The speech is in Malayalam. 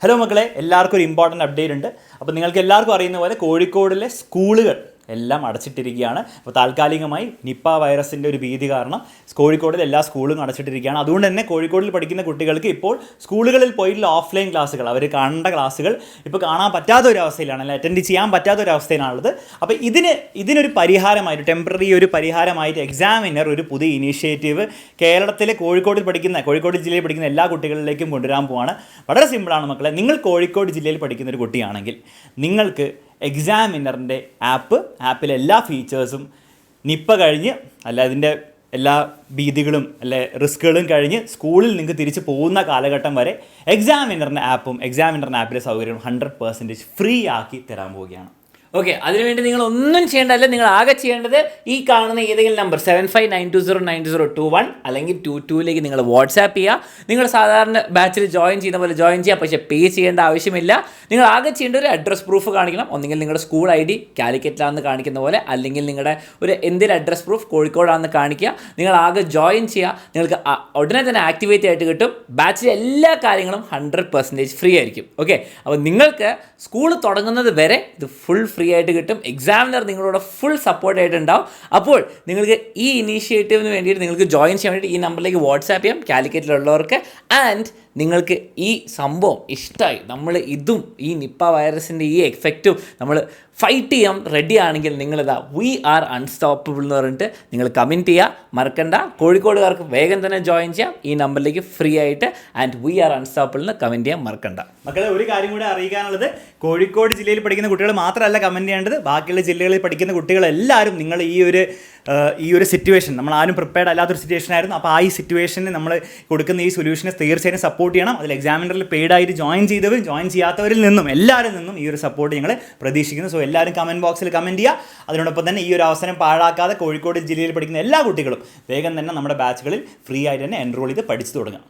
ഹലോ മക്കളെ, എല്ലാവർക്കും ഒരു ഇമ്പോർട്ടൻറ്റ് അപ്ഡേറ്റ് ഉണ്ട്. അപ്പോൾ നിങ്ങൾക്ക് എല്ലാവർക്കും അറിയുന്ന പോലെ കോഴിക്കോടിലെ സ്കൂളുകൾ എല്ലാം അടച്ചിട്ടിരിക്കുകയാണ്. അപ്പോൾ താൽക്കാലികമായി നിപ്പ വൈറസിൻ്റെ ഒരു ഭീതി കാരണം കോഴിക്കോടിൽ എല്ലാ സ്കൂളും അടച്ചിട്ടിരിക്കുകയാണ്. അതുകൊണ്ട് തന്നെ കോഴിക്കോടിൽ പഠിക്കുന്ന കുട്ടികൾക്ക് ഇപ്പോൾ സ്കൂളുകളിൽ പോയിട്ടുള്ള ഓഫ്ലൈൻ ക്ലാസ്സുകൾ, അവർ കാണേണ്ട ക്ലാസ്സുകൾ ഇപ്പോൾ കാണാൻ പറ്റാത്ത ഒരു അവസ്ഥയിലാണ്, അല്ലെങ്കിൽ അറ്റൻഡ് ചെയ്യാൻ പറ്റാത്ത ഒരു അവസ്ഥയിലാണുള്ളത്. അപ്പോൾ ഇതിനൊരു പരിഹാരമായിട്ട്, ടെമ്പററി ഒരു പരിഹാരമായിട്ട് എക്സാമിനർ ഒരു പുതിയ ഇനീഷ്യേറ്റീവ് കേരളത്തിലെ കോഴിക്കോട് ജില്ലയിൽ പഠിക്കുന്ന എല്ലാ കുട്ടികളിലേക്കും കൊണ്ടുവരാൻ പോവാണ്. വളരെ സിമ്പിളാണ് മക്കളെ. നിങ്ങൾ കോഴിക്കോട് ജില്ലയിൽ പഠിക്കുന്ന ഒരു കുട്ടിയാണെങ്കിൽ നിങ്ങൾക്ക് എക്സാമിനറിൻ്റെ ആപ്പിലെ എല്ലാ ഫീച്ചേഴ്സും നിപ്പ കഴിഞ്ഞ് അതിൻ്റെ എല്ലാ ഭീതികളും റിസ്കുകളും കഴിഞ്ഞ് സ്കൂളിൽ നിങ്ങൾക്ക് തിരിച്ച് പോകുന്ന കാലഘട്ടം വരെ എക്സാമിനറിൻ്റെ ആപ്പിലെ സൗകര്യം 100% ഫ്രീ ആക്കി തരാൻ പോവുകയാണ്. ഓക്കെ, അതിനുവേണ്ടി നിങ്ങൾ ഒന്നും ചെയ്യേണ്ടതല്ല. നിങ്ങൾ ആകെ ചെയ്യേണ്ടത് ഈ കാണുന്ന ഏതെങ്കിലും നമ്പർ 7592092021 അല്ലെങ്കിൽ 22 നിങ്ങൾ വാട്സാപ്പ് ചെയ്യുക. നിങ്ങൾ സാധാരണ ബാച്ചിൽ ജോയിൻ ചെയ്യുന്ന പോലെ ജോയിൻ ചെയ്യുക, പക്ഷേ പേ ചെയ്യേണ്ട ആവശ്യമില്ല. നിങ്ങൾ ആകെ ചെയ്യേണ്ട ഒരു അഡ്രസ് പ്രൂഫ് കാണിക്കണം. ഒന്നെങ്കിൽ നിങ്ങളുടെ സ്കൂൾ ID കാലിക്കറ്റിലാണെന്ന് കാണിക്കുന്ന പോലെ, അല്ലെങ്കിൽ നിങ്ങളുടെ ഒരു എന്തെങ്കിലും അഡ്രസ് പ്രൂഫ് കോഴിക്കോടാണെന്ന് കാണിക്കുക. നിങ്ങൾ ആകെ ജോയിൻ ചെയ്യുക. നിങ്ങൾക്ക് ഉടനെ തന്നെ ആക്ടിവേറ്റ് ആയിട്ട് കിട്ടും. ബാച്ചിലെ എല്ലാ കാര്യങ്ങളും 100% ഫ്രീ ആയിരിക്കും. ഓക്കെ, അപ്പോൾ നിങ്ങൾക്ക് സ്കൂൾ തുടങ്ങുന്നത് വരെ ഇത് ഫുൾ ഫ്രീ ആയിട്ട് കിട്ടും. എക്സാമിനർ നിങ്ങളോട് ഫുൾ സപ്പോർട്ടായിട്ട് ഉണ്ടാവും. അപ്പോൾ നിങ്ങൾക്ക് ഈ ഇനീഷ്യേറ്റീവിന് വേണ്ടിയിട്ട് നിങ്ങൾക്ക് ജോയിൻ ചെയ്യാൻ വേണ്ടിയിട്ട് ഈ നമ്പറിലേക്ക് വാട്സാപ്പ് ചെയ്യാം, കാലിക്കറ്റിലുള്ളവർക്ക്. ആൻഡ് നിങ്ങൾക്ക് ഈ സംഭവം ഇഷ്ടമായി, നമ്മൾ ഇതും ഈ നിപ്പ വൈറസിൻ്റെ ഈ എഫക്റ്റും നമ്മൾ ഫൈറ്റ് ചെയ്യാൻ റെഡി ആണെങ്കിൽ നിങ്ങളിതാ വി ആർ അൺസ്റ്റോപ്പബിൾ എന്ന് പറഞ്ഞിട്ട് നിങ്ങൾ കമൻറ്റ് ചെയ്യുക. മറക്കണ്ട, കോഴിക്കോടുകാർക്ക് വേഗം തന്നെ ജോയിൻ ചെയ്യാം. ഈ നമ്പറിലേക്ക് ഫ്രീ ആയിട്ട് ആൻഡ് വി ആർ അൺസ്റ്റോപ്പബിൾ എന്ന് കമൻറ്റ് ചെയ്യാൻ മറക്കണ്ട. മക്കളെ, ഒരു കാര്യം കൂടി അറിയിക്കാനുള്ളത്, കോഴിക്കോട് ജില്ലയിൽ പഠിക്കുന്ന കുട്ടികൾ മാത്രമല്ല കമൻറ്റ് ചെയ്യേണ്ടത്, ബാക്കിയുള്ള ജില്ലകളിൽ പഠിക്കുന്ന കുട്ടികളെല്ലാവരും നിങ്ങൾ ഈ ഒരു സിറ്റുവേഷൻ, നമ്മൾ ആരും പ്രിപ്പയർഡ് അല്ലാത്തൊരു സിറ്റുവേഷൻ ആയിരുന്നു. അപ്പോൾ ഈ സിറ്റുവേഷന് നമ്മൾ കൊടുക്കുന്ന ഈ സൊല്യൂഷനെ തീർച്ചയായും സപ്പോർട്ട് ചെയ്യണം. അതിൽ എക്സാമിനറിൽ പെയ്ഡായിട്ട് ജോയിൻ ചെയ്തവരും ജോയിൻ ചെയ്യാത്തവരിൽ നിന്നും എല്ലാവരിൽ നിന്നും ഈ ഒരു സപ്പോർട്ട് ഞങ്ങൾ പ്രതീക്ഷിക്കുന്നു. സോ എല്ലാവരും കമൻറ്റ് ബോക്സിൽ കമൻറ്റ് ചെയ്യുക. അതിനോടൊപ്പം തന്നെ ഈ ഒരു അവസരം പാഴാക്കാതെ കോഴിക്കോട് ജില്ലയിൽ പഠിക്കുന്ന എല്ലാ കുട്ടികളും വേഗം തന്നെ നമ്മുടെ ബാച്ചുകളിൽ ഫ്രീ ആയിട്ട് തന്നെ എൻറോൾ ചെയ്ത് പഠിച്ചു തുടങ്ങാം.